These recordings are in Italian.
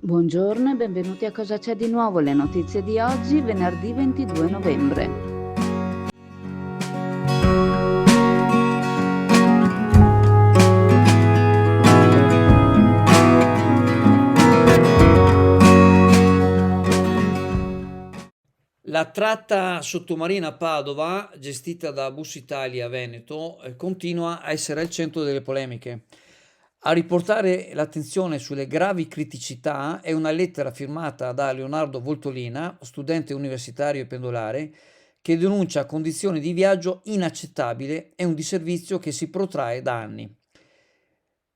Buongiorno e benvenuti a Cosa c'è di nuovo, le notizie di oggi, venerdì 22 novembre. La tratta sottomarina a Padova, gestita da Bus Italia Veneto, continua a essere al centro delle polemiche. A riportare l'attenzione sulle gravi criticità è una lettera firmata da Leonardo Voltolina, studente universitario e pendolare, che denuncia condizioni di viaggio inaccettabili e un disservizio che si protrae da anni.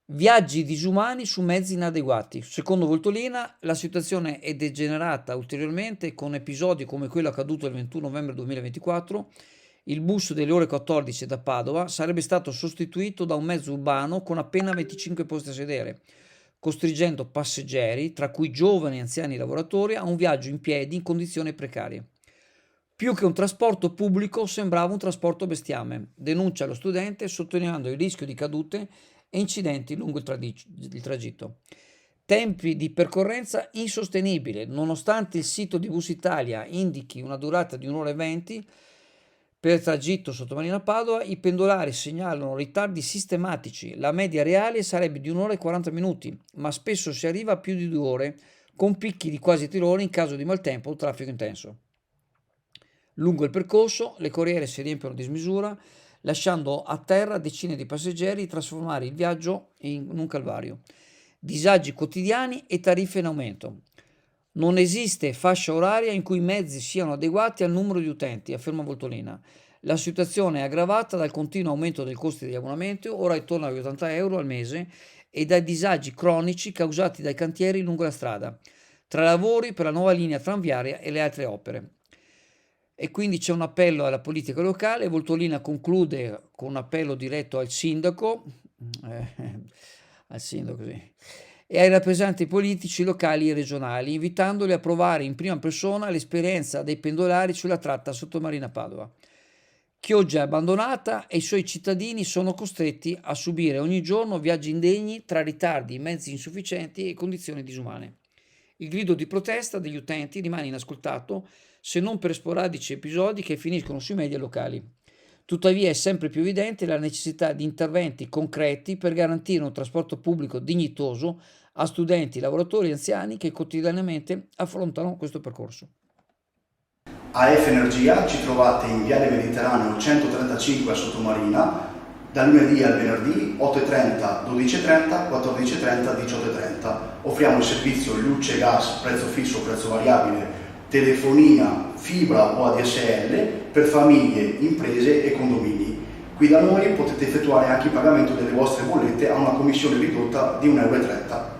Viaggi disumani su mezzi inadeguati. Secondo Voltolina, la situazione è degenerata ulteriormente con episodi come quello accaduto il 21 novembre 2024. Il bus delle ore 14 da Padova sarebbe stato sostituito da un mezzo urbano con appena 25 posti a sedere, costringendo passeggeri, tra cui giovani e anziani lavoratori, a un viaggio in piedi in condizioni precarie. Più che un trasporto pubblico sembrava un trasporto bestiame, denuncia lo studente sottolineando il rischio di cadute e incidenti lungo il tragitto. Tempi di percorrenza insostenibili, nonostante il sito di Bus Italia indichi una durata di 1 ora e 20 per il tragitto sottomarino a Padova, i pendolari segnalano ritardi sistematici. La media reale sarebbe di 1 ora e 40 minuti, ma spesso si arriva a più di 2 ore, con picchi di quasi 3 ore in caso di maltempo o traffico intenso. Lungo il percorso le corriere si riempiono di smisura, lasciando a terra decine di passeggeri, trasformare il viaggio in un calvario. Disagi quotidiani e tariffe in aumento. Non esiste fascia oraria in cui i mezzi siano adeguati al numero di utenti, afferma Voltolina. La situazione è aggravata dal continuo aumento dei costi degli abbonamenti, ora intorno agli 80 euro al mese, e dai disagi cronici causati dai cantieri lungo la strada, tra lavori per la nuova linea tranviaria e le altre opere. E quindi c'è un appello alla politica locale. Voltolina conclude con un appello diretto al sindaco, sì, e ai rappresentanti politici locali e regionali, invitandoli a provare in prima persona l'esperienza dei pendolari sulla tratta sottomarina Padova. Chioggia è abbandonata e i suoi cittadini sono costretti a subire ogni giorno viaggi indegni tra ritardi, mezzi insufficienti e condizioni disumane. Il grido di protesta degli utenti rimane inascoltato, se non per sporadici episodi che finiscono sui media locali. Tuttavia è sempre più evidente la necessità di interventi concreti per garantire un trasporto pubblico dignitoso a studenti, lavoratori e anziani che quotidianamente affrontano questo percorso. AF Energia ci trovate in Viale Mediterraneo 135 a Sottomarina, dal lunedì al venerdì 8.30, 12.30, 14.30, 18.30. Offriamo il servizio luce, gas, prezzo fisso, prezzo variabile, telefonia, fibra o ADSL per famiglie, imprese e condomini. Qui da noi potete effettuare anche il pagamento delle vostre bollette a una commissione ridotta di 1,30 euro.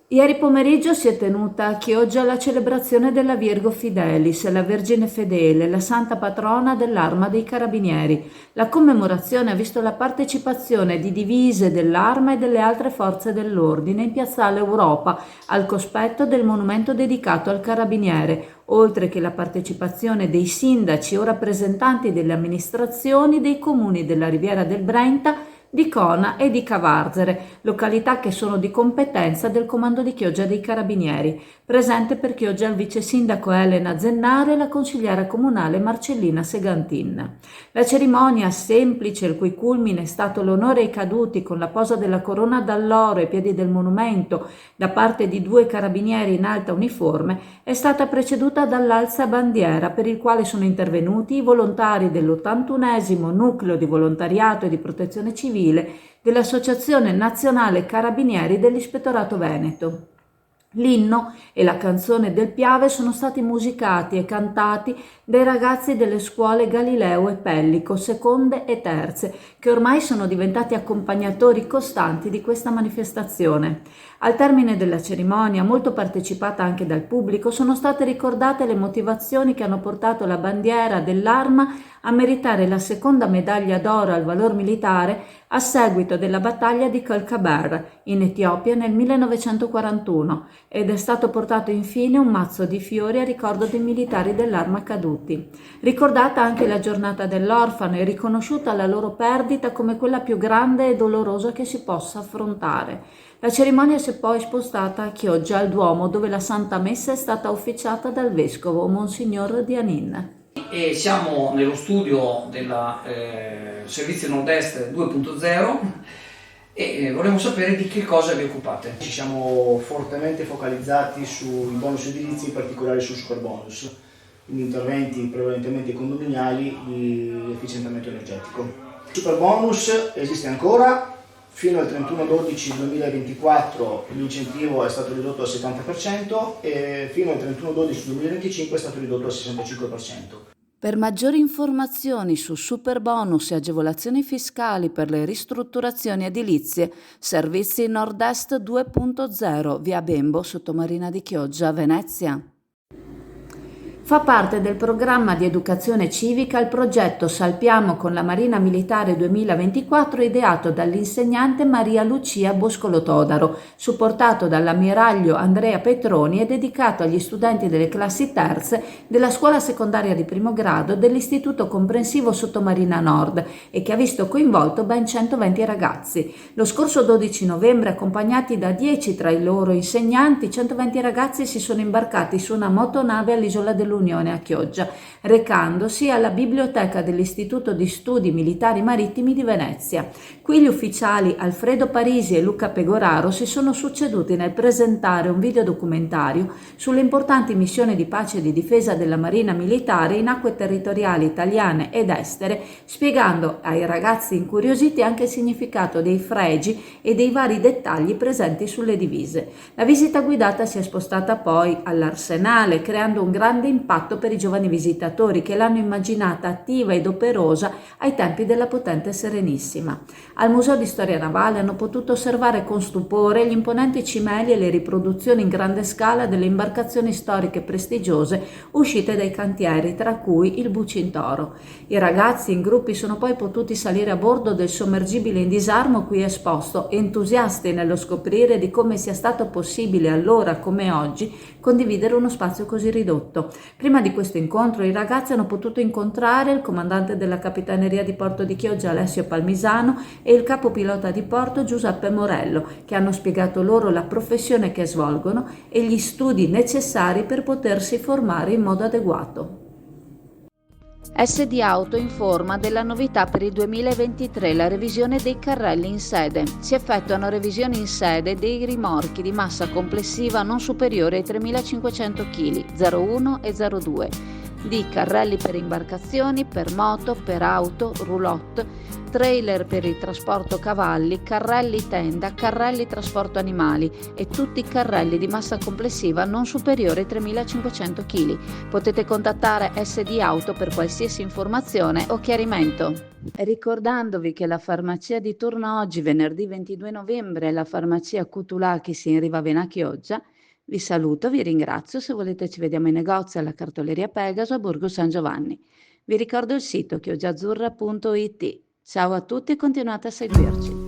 Ieri pomeriggio si è tenuta a Chioggia la celebrazione della Virgo Fidelis, la Vergine Fedele, la santa patrona dell'Arma dei Carabinieri. La commemorazione ha visto la partecipazione di divise dell'Arma e delle altre forze dell'ordine in Piazzale Europa, al cospetto del monumento dedicato al Carabiniere, oltre che la partecipazione dei sindaci o rappresentanti delle amministrazioni dei comuni della Riviera del Brenta, di Cona e di Cavarzere, località che sono di competenza del Comando di Chioggia dei Carabinieri. Presente per Chioggia il vice sindaco Elena Zennare e la consigliera comunale Marcellina Segantin. La cerimonia semplice, il cui culmine è stato l'onore ai caduti con la posa della corona d'alloro ai piedi del monumento da parte di 2 carabinieri in alta uniforme, è stata preceduta dall'alza bandiera, per il quale sono intervenuti i volontari dell'81esimo nucleo di volontariato e di protezione civile dell'Associazione Nazionale Carabinieri dell'Ispettorato Veneto. L'inno e la canzone del Piave sono stati musicati e cantati dai ragazzi delle scuole Galileo e Pellico, seconde e terze, che ormai sono diventati accompagnatori costanti di questa manifestazione. Al termine della cerimonia, molto partecipata anche dal pubblico, sono state ricordate le motivazioni che hanno portato la bandiera dell'Arma a meritare la seconda medaglia d'oro al valor militare a seguito della battaglia di Kelkaber in Etiopia nel 1941, ed è stato portato infine un mazzo di fiori a ricordo dei militari dell'Arma caduti. Ricordata anche la giornata dell'orfano e riconosciuta la loro perdita come quella più grande e dolorosa che si possa affrontare. La cerimonia si è poi spostata a Chioggia, al Duomo, dove la Santa Messa è stata officiata dal Vescovo, Monsignor Dianin. E siamo nello studio del Servizio Nord-Est 2.0 e vorremmo sapere di che cosa vi occupate. Ci siamo fortemente focalizzati sui bonus edilizi, in particolare sul super bonus, quindi interventi prevalentemente condominiali di efficientamento energetico. Il super bonus esiste ancora, fino al 31/12/2024 l'incentivo è stato ridotto al 70% e fino al 31/12/2025 è stato ridotto al 65%. Per maggiori informazioni su superbonus e agevolazioni fiscali per le ristrutturazioni edilizie, Servizi Nord-Est 2.0, via Bembo, Sottomarina di Chioggia, Venezia. Fa parte del programma di educazione civica il progetto Salpiamo con la Marina Militare 2024 ideato dall'insegnante Maria Lucia Boscolo Todaro, supportato dall'ammiraglio Andrea Petroni e dedicato agli studenti delle classi terze della scuola secondaria di primo grado dell'Istituto Comprensivo Sottomarina Nord e che ha visto coinvolto ben 120 ragazzi. Lo scorso 12 novembre, accompagnati da 10 tra i loro insegnanti, 120 ragazzi si sono imbarcati su una motonave all'isola dell'Unione a Chioggia, recandosi alla biblioteca dell'Istituto di Studi Militari Marittimi di Venezia. Qui gli ufficiali Alfredo Parisi e Luca Pegoraro si sono succeduti nel presentare un videodocumentario sulle importanti missioni di pace e di difesa della Marina Militare in acque territoriali italiane ed estere, spiegando ai ragazzi incuriositi anche il significato dei fregi e dei vari dettagli presenti sulle divise. La visita guidata si è spostata poi all'Arsenale, creando un grande impatto per i giovani visitatori che l'hanno immaginata attiva ed operosa ai tempi della potente Serenissima. Al Museo di Storia Navale hanno potuto osservare con stupore gli imponenti cimeli e le riproduzioni in grande scala delle imbarcazioni storiche prestigiose uscite dai cantieri, tra cui il Bucintoro. I ragazzi in gruppi sono poi potuti salire a bordo del sommergibile in disarmo qui esposto, entusiasti nello scoprire di come sia stato possibile allora come oggi condividere uno spazio così ridotto. Prima di questo incontro i ragazzi hanno potuto incontrare il comandante della Capitaneria di Porto di Chioggia Alessio Palmisano e il capo pilota di porto Giuseppe Morello, che hanno spiegato loro la professione che svolgono e gli studi necessari per potersi formare in modo adeguato. SD Auto informa della novità per il 2023, la revisione dei carrelli in sede. Si effettuano revisioni in sede dei rimorchi di massa complessiva non superiore ai 3.500 kg, 01 e 02, di carrelli per imbarcazioni, per moto, per auto, roulotte, trailer per il trasporto cavalli, carrelli tenda, carrelli trasporto animali e tutti i carrelli di massa complessiva non superiore ai 3.500 kg. Potete contattare SD Auto per qualsiasi informazione o chiarimento. Ricordandovi che la farmacia di turno oggi, venerdì 22 novembre, è la farmacia Cutulakis in Rivavena Chioggia. Vi saluto, vi ringrazio. Se volete ci vediamo in negozio alla Cartoleria Pegaso a Borgo San Giovanni. Vi ricordo il sito chioggiaazzurra.it. Ciao a tutti e continuate a seguirci.